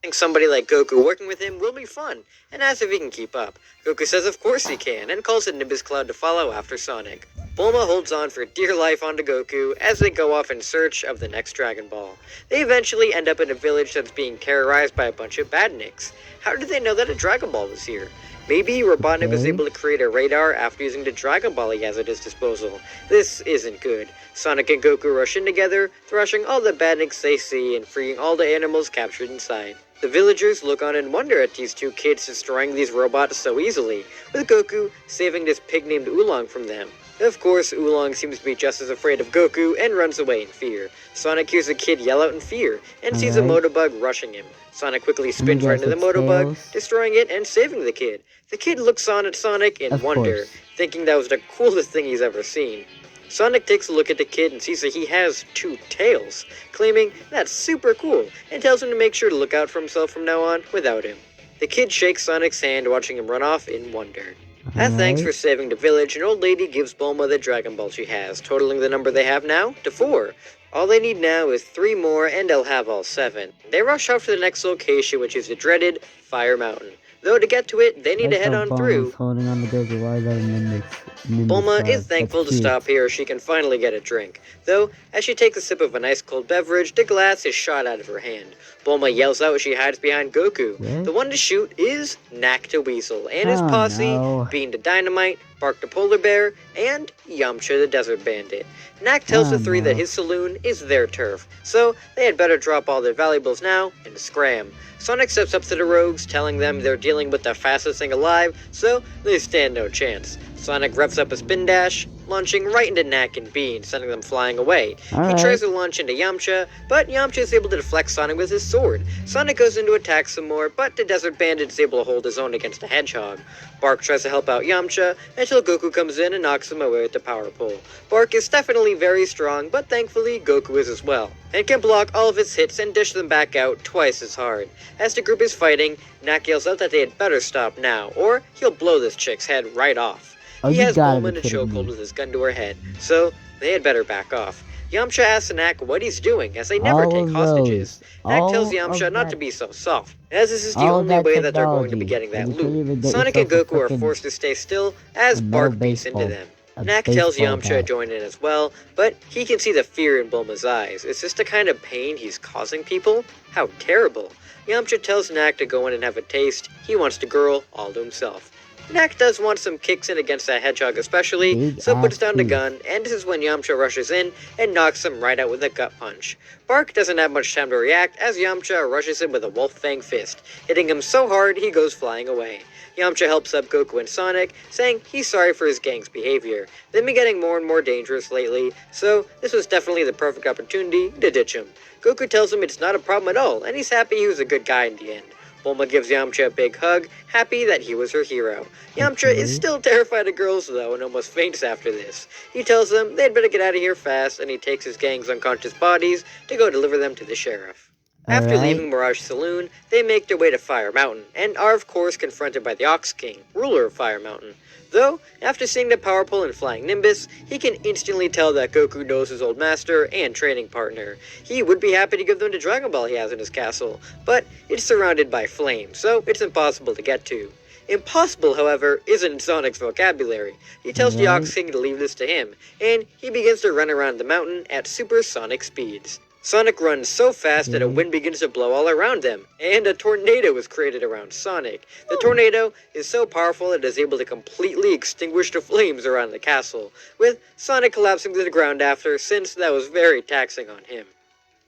think somebody like Goku working with him will be fun, and asks if he can keep up. Goku says of course he can, and calls a Nimbus Cloud to follow after Sonic. Bulma holds on for dear life onto Goku as they go off in search of the next Dragon Ball. They eventually end up in a village that's being terrorized by a bunch of badniks. How did they know that a Dragon Ball was here? Maybe Robotnik was Okay. able to create a radar after using the Dragon Ball he has at his disposal. This isn't good. Sonic and Goku rush in together, thrashing all the badniks they see and freeing all the animals captured inside. The villagers look on and wonder at these two kids destroying these robots so easily, with Goku saving this pig named Oolong from them. Of course, Oolong seems to be just as afraid of Goku and runs away in fear. Sonic hears a kid yell out in fear and sees a Alright. Motobug rushing him. Sonic quickly spins right into the guess it's Motobug, Tails. destroying it and saving the kid. The kid looks on at Sonic in Of wonder, course. thinking that was the coolest thing he's ever seen. Sonic takes a look at the kid and sees that he has 2 tails, claiming that's super cool, and tells him to make sure to look out for himself from now on without him. The kid shakes Sonic's hand, watching him run off in wonder. As thanks for saving the village, an old lady gives Bulma the Dragon Ball she has, totaling the number they have now to 4. All they need now is 3 more, and they'll have all 7. They rush off to the next location, which is the dreaded Fire Mountain. Though to get to it, they need to head on through. Holding on to Goku. Why is that a Nimbus? Bulma is thankful to stop here she can finally get a drink. Though, as she takes a sip of a nice cold beverage, the glass is shot out of her hand. Bulma yells out as she hides behind Goku. What? The one to shoot is Knack the Weasel and his Oh, posse, no. being the Dynamite, Bark the Polar Bear, and Yamcha the Desert Bandit. Knack tells the Oh, three no. that his saloon is their turf, so they had better drop all their valuables now and scram. Sonic steps up to the rogues, telling them they're dealing with the fastest thing alive, so they stand no chance. Sonic revs up a spin dash, launching right into Knack and Bean, sending them flying away. Alright. He tries to launch into Yamcha, but Yamcha is able to deflect Sonic with his sword. Sonic goes in to attack some more, but the Desert Bandit is able to hold his own against the Hedgehog. Bark tries to help out Yamcha, until Goku comes in and knocks him away with the power pole. Bark is definitely very strong, but thankfully Goku is as well, and can block all of his hits and dish them back out twice as hard. As the group is fighting, Knack yells out that they had better stop now, or he'll blow this chick's head right off. Oh, He you has gotta Bulma be in a kidding chokehold me. with his gun to her head, so they had better back off. Yamcha asks Knack what he's doing, as they never All take of hostages. those. Knack tells All Yamcha of not that- to be so soft, as this is the all of only that way that they're going to be technology, getting that and you couldn't even loot. get Sonic and yourself a Goku are frickin' forced to stay still as a no Bark beats into baseball- them. a Knack tells baseball Yamcha to bat. join in as well, but he can see the fear in Bulma's eyes. Is this the kind of pain he's causing people? How terrible. Yamcha tells Knack to go in and have a taste. He wants the girl all to himself. Knack does want some kicks in against that hedgehog especially, Big so puts ass down the teeth. gun, and this is when Yamcha rushes in and knocks him right out with a gut punch. Bark doesn't have much time to react as Yamcha rushes him with a wolf fang fist, hitting him so hard he goes flying away. Yamcha helps up Goku and Sonic, saying he's sorry for his gang's behavior. They've been getting more and more dangerous lately, so this was definitely the perfect opportunity to ditch him. Goku tells him it's not a problem at all, and he's happy he was a good guy in the end. Bulma gives Yamcha a big hug, happy that he was her hero. Yamcha is still terrified of girls though, and almost faints after this. He tells them they'd better get out of here fast, and he takes his gang's unconscious bodies to go deliver them to the sheriff. After Alright. leaving Mirage Saloon, they make their way to Fire Mountain, and are of course confronted by the Ox King, ruler of Fire Mountain. Though, after seeing the power pole and flying Nimbus, he can instantly tell that Goku knows his old master and training partner. He would be happy to give them the Dragon Ball he has in his castle, but it's surrounded by flames, so it's impossible to get to. Impossible, however, isn't Sonic's vocabulary. He tells the Ox King to leave this to him, and he begins to run around the mountain at supersonic speeds. Sonic runs so fast that a wind begins to blow all around them, and a tornado is created around Sonic. The tornado is so powerful that it is able to completely extinguish the flames around the castle, with Sonic collapsing to the ground after, since that was very taxing on him.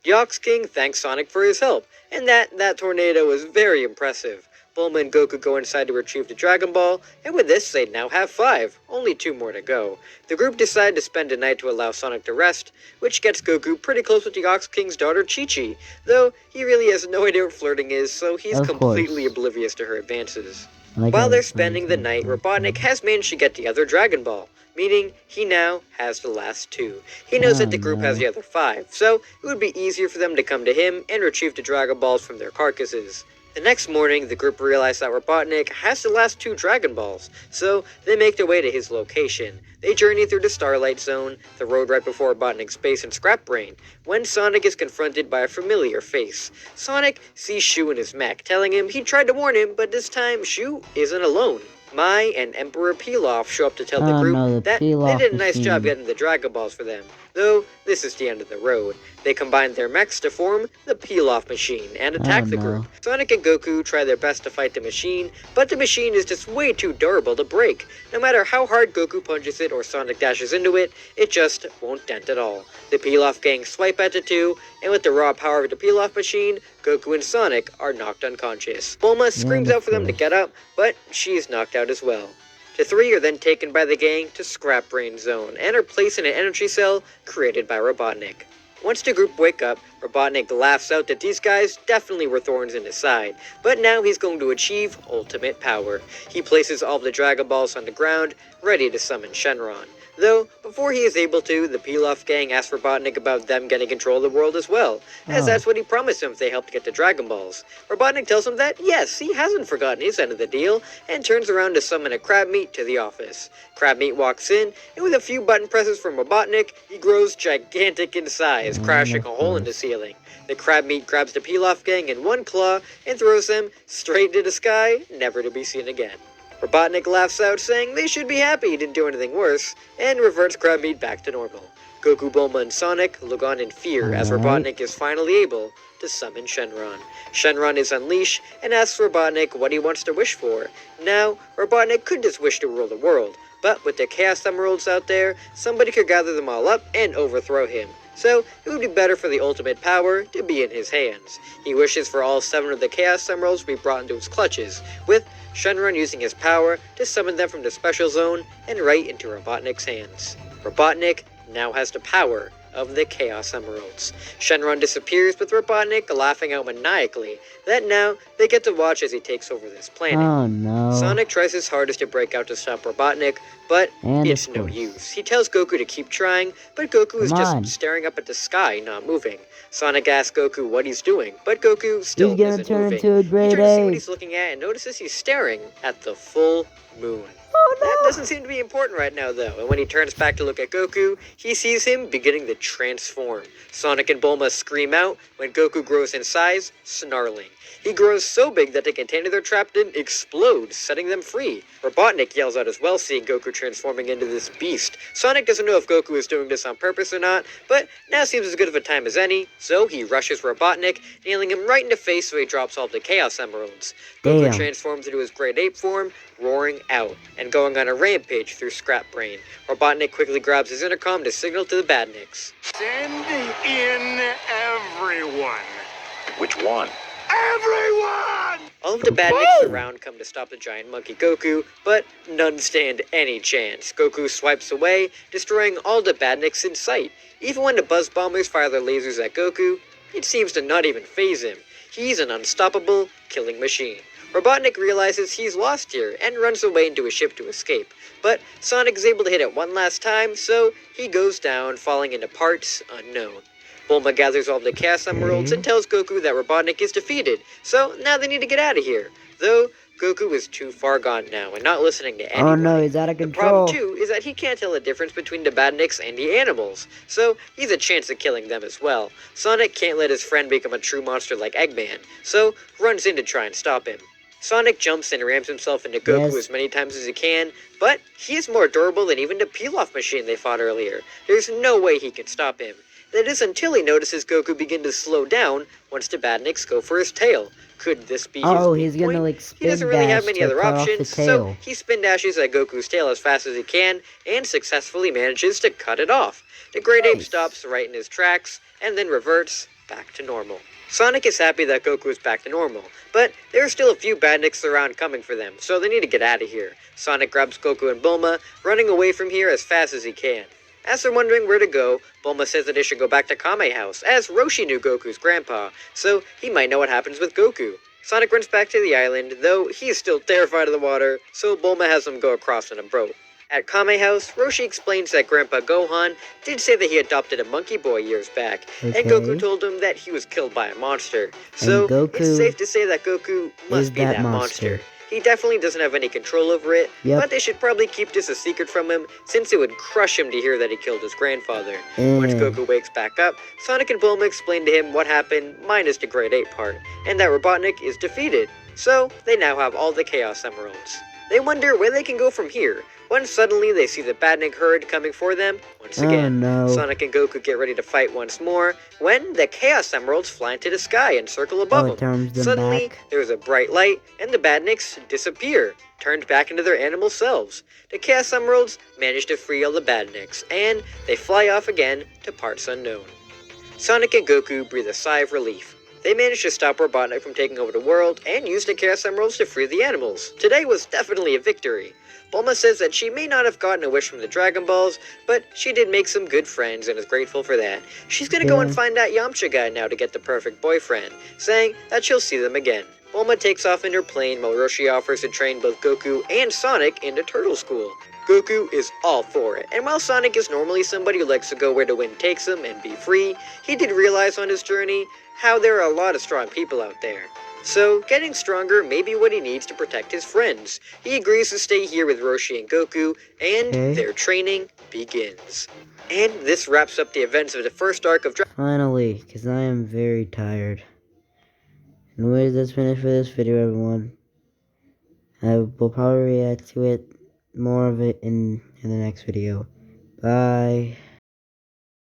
The Ox King thanks Sonic for his help, and that tornado was very impressive. Bulma and Goku go inside to retrieve the Dragon Ball, and with this they now have 5, only 2 more to go. The group decide to spend a night to allow Sonic to rest, which gets Goku pretty close with the Ox King's daughter Chi-Chi, though he really has no idea what flirting is, so he's Of completely course. oblivious to her advances. While they're spending the night, Robotnik has managed to get the other Dragon Ball, meaning he now has the last 2. He knows that the group has the other 5, so it would be easier for them to come to him and retrieve the Dragon Balls from their carcasses. The next morning, the group realizes that Robotnik has the last 2 Dragon Balls, so they make their way to his location. They journey through the Starlight Zone, the road right before Robotnik's base in Scrap Brain, when Sonic is confronted by a familiar face. Sonic sees Shu in his mech, telling him he tried to warn him, but this time Shu isn't alone. Mai and Emperor Pilaf show up to tell the group that they did a nice job getting the Dragon Balls for them, though this is the end of the road. They combine their mechs to form the Pilaf machine and attack the group. Sonic and Goku try their best to fight the machine, but the machine is just way too durable to break. No matter how hard Goku punches it or Sonic dashes into it, it just won't dent at all. The Pilaf gang swipe at the two, and with the raw power of the Pilaf machine, Goku and Sonic are knocked unconscious. Bulma screams out for them to get up, but she is knocked out as well. The 3 are then taken by the gang to Scrap Brain Zone and are placed in an energy cell created by Robotnik. Once the group wake up, Robotnik laughs out that these guys definitely were thorns in his side, but now he's going to achieve ultimate power. He places all of the Dragon Balls on the ground, ready to summon Shenron. Though, before he is able to, the Pilaf gang asks Robotnik about them getting control of the world as well, as that's what he promised them if they helped get the Dragon Balls. Robotnik tells him that, yes, he hasn't forgotten his end of the deal, and turns around to summon a Crab Meat to the office. Crab Meat walks in, and with a few button presses from Robotnik, he grows gigantic in size, crashing a hole in the ceiling. The Crab Meat grabs the Pilaf gang in one claw and throws them straight into the sky, never to be seen again. Robotnik laughs out, saying they should be happy he didn't do anything worse, and reverts Crab Meat back to normal. Goku, Bulma, and Sonic look on in fear as Robotnik is finally able to summon Shenron. Shenron is unleashed and asks Robotnik what he wants to wish for. Now, Robotnik could just wish to rule the world, but with the Chaos Emeralds out there, somebody could gather them all up and overthrow him. So, it would be better for the ultimate power to be in his hands. He wishes for all 7 of the Chaos Emeralds to be brought into his clutches, with Shenron using his power to summon them from the Special Zone and right into Robotnik's hands. Robotnik now has the power of the Chaos Emeralds. Shenron disappears with Robotnik laughing out maniacally that now they get to watch as he takes over this planet. Oh no. Sonic tries his hardest to break out to stop Robotnik, but it's no use. He tells Goku to keep trying, but Goku is just staring up at the sky, not moving. Sonic asks Goku what he's doing, but Goku still isn't moving. He turns to see what he's looking at and notices he's staring at the full moon. Oh, no. That doesn't seem to be important right now, though, and when he turns back to look at Goku, he sees him beginning to transform. Sonic and Bulma scream out when Goku grows in size, snarling. He grows so big that the container they're trapped in explodes, setting them free. Robotnik yells out as well, seeing Goku transforming into this beast. Sonic doesn't know if Goku is doing this on purpose or not, but now seems as good of a time as any, so he rushes Robotnik, nailing him right in the face so he drops all of the Chaos Emeralds. Goku transforms into his Great Ape form, roaring out, and going on a rampage through Scrap Brain. Robotnik quickly grabs his intercom to signal to the Badniks. Send in everyone. Which one? Everyone! All of the Badniks around come to stop the giant monkey Goku, but none stand any chance. Goku swipes away, destroying all the Badniks in sight. Even when the Buzz Bombers fire their lasers at Goku, it seems to not even faze him. He's an unstoppable killing machine. Robotnik realizes he's lost here and runs away into a ship to escape. But Sonic is able to hit it one last time, so he goes down, falling into parts unknown. Bulma gathers all of the Chaos Emeralds and tells Goku that Robotnik is defeated, so now they need to get out of here. Though, Goku is too far gone now and not listening to anyone. Oh no, he's out of control. The problem, too, is that he can't tell the difference between the Badniks and the animals, so he's a chance of killing them as well. Sonic can't let his friend become a true monster like Eggman, so runs in to try and stop him. Sonic jumps and rams himself into Goku as many times as he can, but he is more durable than even the Pilaf machine they fought earlier. There's no way he can stop him. That is until he notices Goku begin to slow down once the Badniks go for his tail. Could this be his he's gonna point? like spin He doesn't really have many other options, so he spin dashes at Goku's tail as fast as he can and successfully manages to cut it off. The Great Ape stops right in his tracks and then reverts back to normal. Sonic is happy that Goku is back to normal, but there are still a few Badniks around coming for them, so they need to get out of here. Sonic grabs Goku and Bulma, running away from here as fast as he can. As they're wondering where to go, Bulma says that they should go back to Kame House, as Roshi knew Goku's grandpa, so he might know what happens with Goku. Sonic runs back to the island, though he's still terrified of the water, so Bulma has him go across in a boat. At Kame House, Roshi explains that Grandpa Gohan did say that he adopted a monkey boy years back, and Goku told him that he was killed by a monster. So it's safe to say that Goku must be that monster. He definitely doesn't have any control over it, but they should probably keep this a secret from him, since it would crush him to hear that he killed his grandfather. Once Goku wakes back up, Sonic and Bulma explain to him what happened, minus the Grade 8 part, and that Robotnik is defeated. So, they now have all the Chaos Emeralds. They wonder where they can go from here, when suddenly they see the Badnik herd coming for them once again. Sonic and Goku get ready to fight once more, when the Chaos Emeralds fly into the sky and circle above them. Suddenly, there's a bright light, and the Badniks disappear, turned back into their animal selves. The Chaos Emeralds manage to free all the Badniks, and they fly off again to parts unknown. Sonic and Goku breathe a sigh of relief. They managed to stop Robotnik from taking over the world, and used the Chaos Emeralds to free the animals. Today was definitely a victory. Bulma says that she may not have gotten a wish from the Dragon Balls, but she did make some good friends and is grateful for that. She's gonna go and find that Yamcha guy now to get the perfect boyfriend, saying that she'll see them again. Bulma takes off in her plane while Roshi offers to train both Goku and Sonic into Turtle School. Goku is all for it, and while Sonic is normally somebody who likes to go where the wind takes him and be free, he did realize on his journey how there are a lot of strong people out there. So, getting stronger may be what he needs to protect his friends. He agrees to stay here with Roshi and Goku, and their training begins. And this wraps up the events of the first arc of Finally, because I am very tired. Anyways, that's been it for this video, everyone. I will probably react to it, more of it in the next video. Bye.